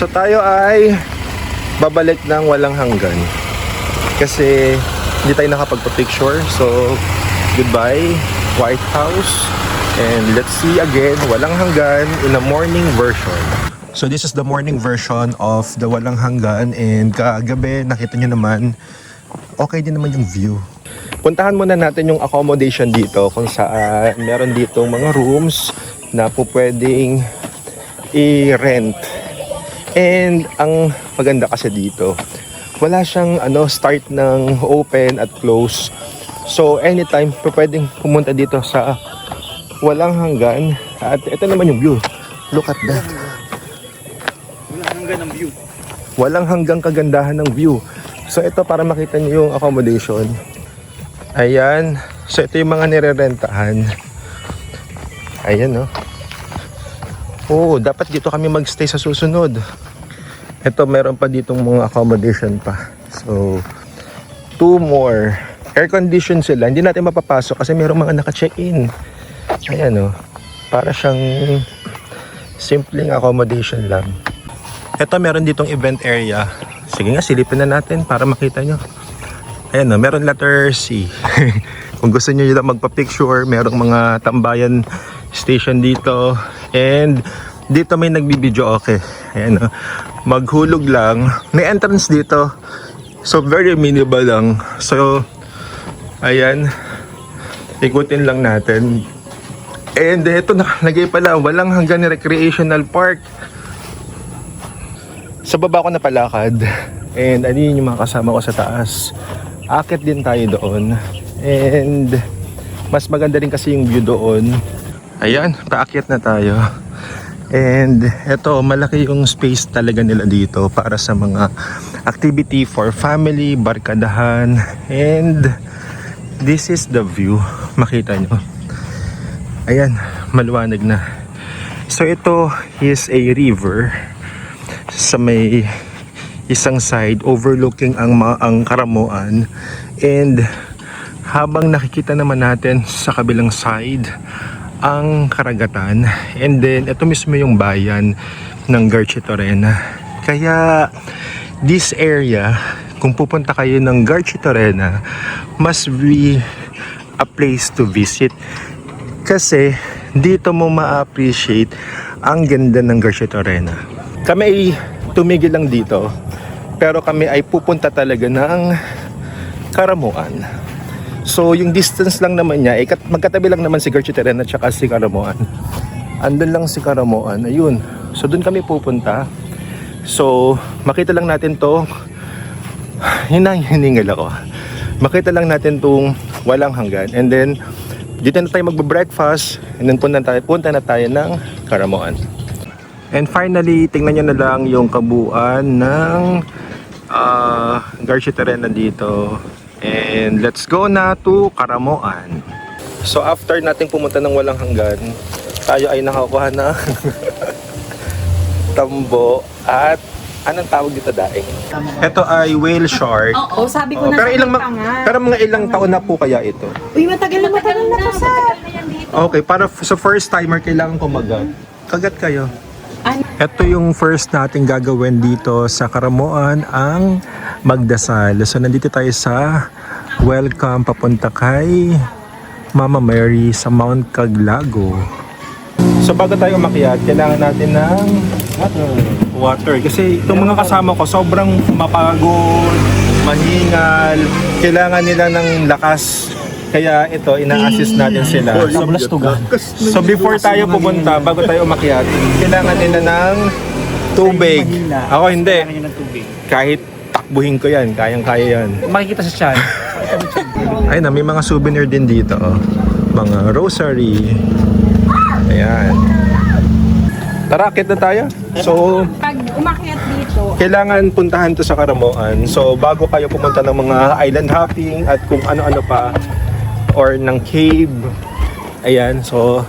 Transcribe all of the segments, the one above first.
So tayo ay babalik ng walang hanggan kasi hindi tayo nakapagpa-picture. So goodbye White House, and let's see again walang hanggan in a morning version. So this is the morning version of the walang hanggan, and kagabi nakita nyo naman okay din naman yung view. Puntahan muna natin yung accommodation dito kung saan meron ditong mga rooms na po pwedeng i-rent. And ang maganda kasi dito, wala siyang start ng open at close. So anytime pwedeng pumunta dito sa walang hanggan. At ito naman yung view. Look at that. Walang hanggan ng view. Walang hanggang kagandahan ng view. So ito para makita niyo yung accommodation. Ayan. So ito yung mga nirerentahan. Ayan, no. Oh, dapat dito kami magstay sa susunod. Ito, meron pa ditong mga accommodation pa. So, 2 more. Air condition sila. Hindi natin mapapasok kasi merong mga naka-check-in. Ayan, no. Para siyang simpleng accommodation lang. Ito, meron ditong event area. Sige nga, silipin na natin para makita nyo. Ayan, no. Meron letter C. Kung gusto nyo yung magpa-picture, merong mga tambayan station dito. And dito may nagbibideo, okay. Ayan, no? Maghulog lang. May entrance dito. So very minimal lang. So ayan, ikutin lang natin. And ito nakalagay pala, walang hanggan recreational park. Sa baba ko napalakad. And ano yun yung mga kasama ko sa taas. Akit din tayo doon. And mas maganda rin kasi yung view doon. Ayan, paakyat na tayo. And eto, malaki yung space talaga nila dito para sa mga activity for family, barkadahan. And this is the view. Makita nyo. Ayan, maluwanag na. So ito is a river sa may isang side overlooking ang Karamoan. And habang nakikita naman natin sa kabilang side ang karagatan, and then ito mismo yung bayan ng Garchitorena. Kaya this area, kung pupunta kayo ng Garchitorena, must be a place to visit kasi dito mo ma-appreciate ang ganda ng Garchitorena. Kami ay tumigil lang dito, pero kami ay pupunta talaga ng Karamoan. So yung distance lang naman niya, magkatabi lang naman si Garchitorena at saka si Karamoan. Andun lang si Karamoan, ayun. So dun kami pupunta. So makita lang natin to, hiningal ako. Makita lang natin tong walang hanggan. And then dito na tayo magbe-breakfast, and then punta na tayo ng Karamoan. And finally, tingnan nyo na lang yung kabuuan ng Garchitorena dito. And let's go na to Karamoan. So after nating pumunta ng walang hanggan, tayo ay nakakuha ng tambo at anong tawag dito, daing? Ito ay whale shark. Oo, sabi ko na pero mga ilang taon na po kaya ito? Uy, matagal na to, sir. Okay, para sa first timer kailangan kumagat. Kagat kayo. Ito yung first nating gagawin dito sa Karamoan, ang magdasal. So nandito tayo sa welcome papunta kay Mama Mary sa Mount Caglago. So bago tayo umakyat, kailangan natin ng water. Kasi itong mga kasama ko sobrang mapagod, mahingal, kailangan nila ng lakas. Kaya ito, ina-assist natin sila. So before tayo pupunta, bago tayo umakyat, kailangan nila ng tubig. Ako hindi. Kahit takbuhin ko yan, kayang-kaya yan. Makikita sa chan. Ay na, may mga souvenir din dito. Oh. Mga rosary. Ayan. Tara, akit na tayo. So, Pag umakyat dito, kailangan puntahan to sa Karamoan. So, bago kayo pumunta ng mga island hopping at kung ano-ano pa, or ng cave. Ayan, so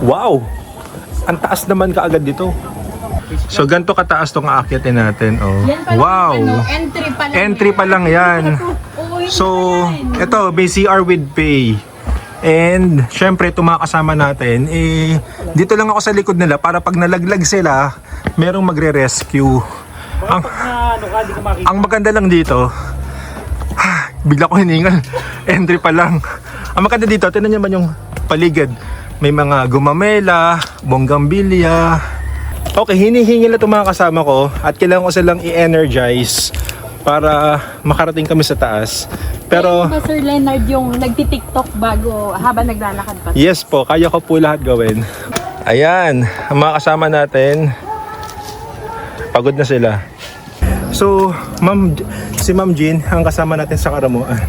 wow! Ang taas naman kaagad dito. So ganito kataas tong aakyatin natin. Oh. Wow! entry pa lang yan. So, ito, may CR with pay. And syempre itong mga kasama natin, dito lang ako sa likod nila para pag nalaglag sila, merong magre-rescue. Ang maganda lang dito, bigla ko hiningal, entry pa lang. Ang maganda dito, tingnan niyo man yung paligid. May mga gumamela, bonggambilya. Okay, hinihingil na itong mga kasama ko at kailangan ko silang i-energize para makarating kami sa taas. Pero Kaya ba Sir Leonard yung nagti-tiktok bago habang naglalakad pa? yes po, kaya ko po lahat gawin. Ayan, ang mga kasama natin, pagod na sila. So, si Ma'am Jean, ang kasama natin sa Karamuan.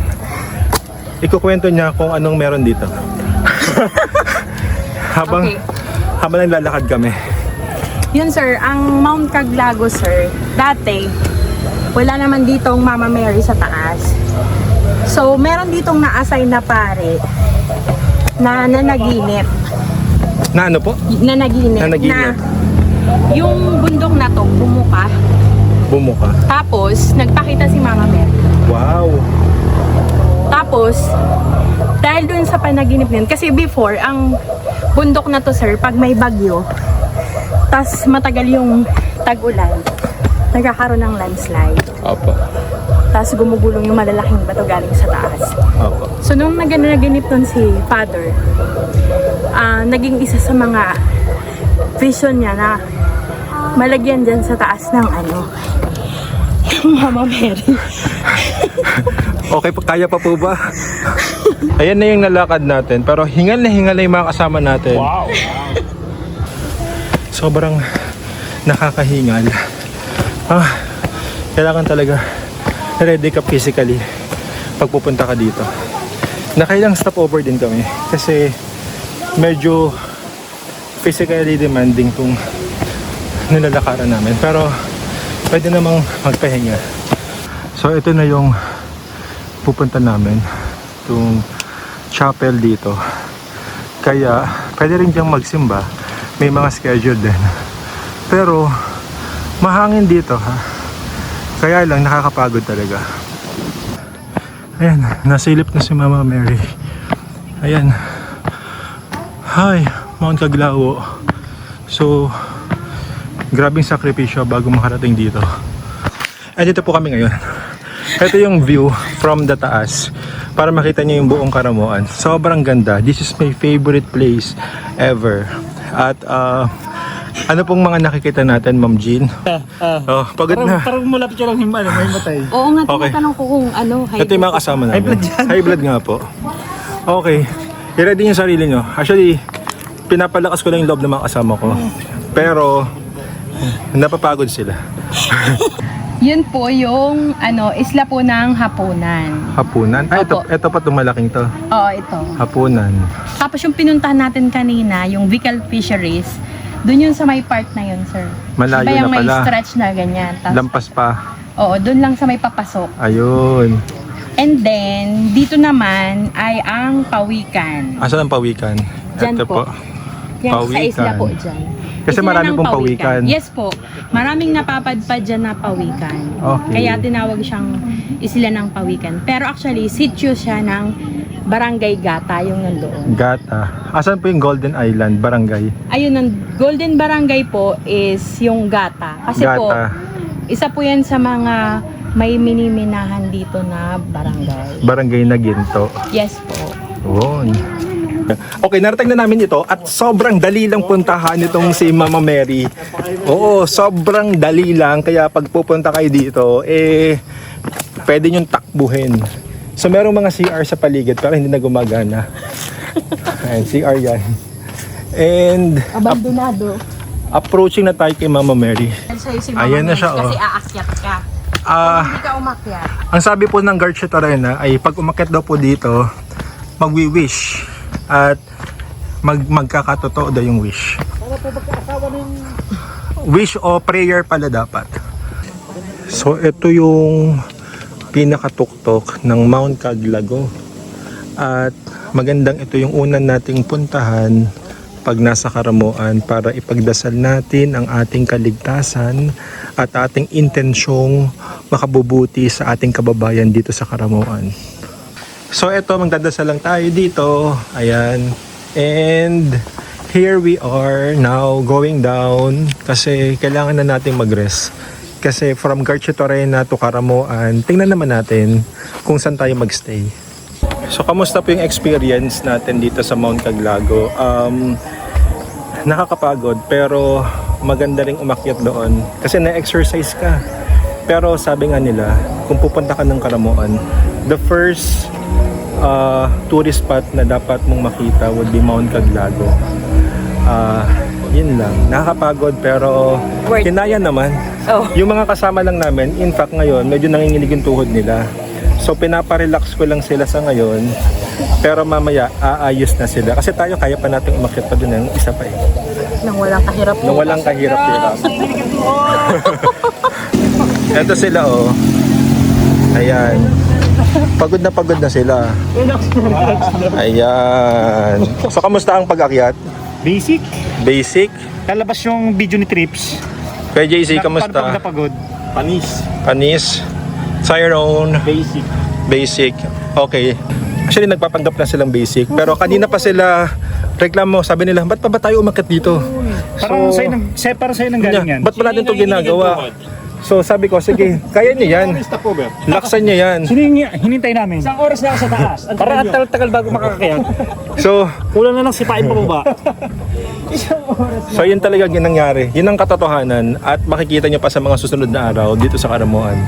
Ikukwento niya kung anong meron dito. habang naglalakad kami. Yun sir, ang Mount Caglago sir, dati wala naman ditong Mama Mary sa taas. So, meron ditong na-assign na pare na nanaginip. Na ano po? Nanaginip. Nanaginip. Na yung bundok na to, bumuka. Bumuka. Tapos, nagpakita si Mama Mary. Wow. Tapos, dahil dun sa panaginip niyan, kasi before, ang bundok na to sir, pag may bagyo, tas matagal yung tag-ulan, nagkakaroon ng landslide. Opo. Tas gumugulong yung malalaking bato galing sa taas. Opo. So nung naganip nun si Father, naging isa sa mga vision niya na malagyan dyan sa taas ng Mama Mary. Okay po, kaya pa po ba? Ayan na yung nalakad natin, pero hingal na yung mga kasama natin. Wow! Sobrang nakakahingal. Kailangan talaga ready ka physically pag pupunta ka dito. Nakailang stopover din kami kasi medyo physically demanding tong nilalakaran namin, pero pwede namang magpahinga. So ito na yung pupunta namin, itong chapel dito. Kaya pwede rin diyang magsimba, may mga schedule din, pero mahangin dito ha, kaya lang nakakapagod talaga. Ayan, nasilip na si Mama Mary. Ayan. Hi, Mount Caglago. So, grabing sakripisyo bago makarating dito. At dito po kami ngayon. Ito yung view from the taas para makita niyo yung buong Karamuan. Sobrang ganda. This is my favorite place ever. At ano pong mga nakikita natin, Ma'am Jean? Oh, pagod na. Parang malapit siya lang may matay. Oo nga, Okay. tinatanong ko kung Ito yung mga kasama namin. High blood yan. High blood nga po. Okay. I-ready niyo yung sarili niyo. Actually, pinapalakas ko lang yung loob ng mga kasama ko. Pero, napapagod sila. Yun po yung isla po ng Hapunan. Hapunan. Ito pa itong malaking to. Oo, ito. Hapunan. Tapos yung pinuntahan natin kanina, yung Bicol Fisheries, dun yun sa may part na yun, sir. Malayo Diba yung na may pala. stretch na ganyan. Tapos, Lampas pa. oo, dun lang sa may papasok. Ayun. And then, dito naman ay ang Pawikan. Asan ang pawikan? Dyan Ito po. Yan sa Pawikan. isla po dyan. Kasi Isla marami ng pong pawikan. Yes po. Maraming napapadpad dyan na pawikan. Okay. Kaya tinawag siyang isla ng Pawikan. Pero actually, sitio siya ng Barangay Gata, yung nandoon. Gata. Asan po yung Golden Island, barangay? Ayun, ang Golden Barangay po is yung Gata. Kasi po, Gata. isa po yan sa mga may miniminahan dito na barangay. Barangay na Ginto. Yes po. Yun. Okay, narating na namin ito at sobrang dali lang puntahan itong si Mama Mary. Oo, sobrang dali lang. Kaya pag pupunta kayo dito, pwede nyo takbuhin. So merong mga CR sa paligid pero hindi na gumagana. Ayan, CR yan. And Abandonado. approaching na tayo kay Mama Mary. Ayan na siya, Kasi oh. aakyat ka. Hindi ka umakyat. Ang sabi po ng guard Chatarena ay pag umakyat daw po dito, magwi-wish at magkakatotoo daw yung wish. Wish o prayer pala dapat. So ito yung pinakatuktok ng Mount Caglago. At magandang ito yung unan nating puntahan pag nasa Karamuan para ipagdasal natin ang ating kaligtasan at ating intensyong makabubuti sa ating kababayan dito sa Karamuan. So eto, magdadasal lang tayo dito. Ayan. And here we are now going down kasi kailangan na natin mag-rest. Kasi from Garcia Torena to Caramoan, tingnan naman natin kung saan tayo magstay. So kamusta po yung experience natin dito sa Mount Caglago? Nakakapagod pero maganda ring umakyat doon kasi na-exercise ka. Pero sabi nga nila, kung pupunta ka ng Caramoan, the first tourist spot na dapat mong makita would be Mount Caglago. Yun lang, nakakapagod pero Worth kinaya naman. Oh. Yung mga kasama lang namin, in fact ngayon, medyo nanginginig yung tuhod nila. So pinaparelax ko lang sila sa ngayon. Pero mamaya, aayos na sila. Kasi tayo kaya pa natin umakyat pa doon ng isa pa eh. Nang walang kahirap. Nang walang kahirap-hirap. Ito sila oh. Ayan. Pagod na sila. Ayan. So kamusta ang pag-akyat? Basic. Basic? Lalabas yung video ni Trips. Kay JC, Pagod kamusta? na pagod. Panis. Panis? Tyrone? Basic. Basic. Okay. Actually, nagpapanggap na silang basic. Pero kanina pa sila reklamo. Sabi nila, ba't pa ba tayo umakyat dito? Parang sa'yo nang galing yan. Ba't pa natin ito ginagawa? So sabi ko, sige, kaya niyo yan. Laksan niyo yan. Sino yung hinintay namin? Isang oras na ako sa taas. Para ang tagal-tagal bago makakakayat. So, Kulang na lang sipain pa baba. so yun talaga yung nangyari. Yun ang katotohanan at makikita nyo pa sa mga susunod na araw dito sa Caramoan.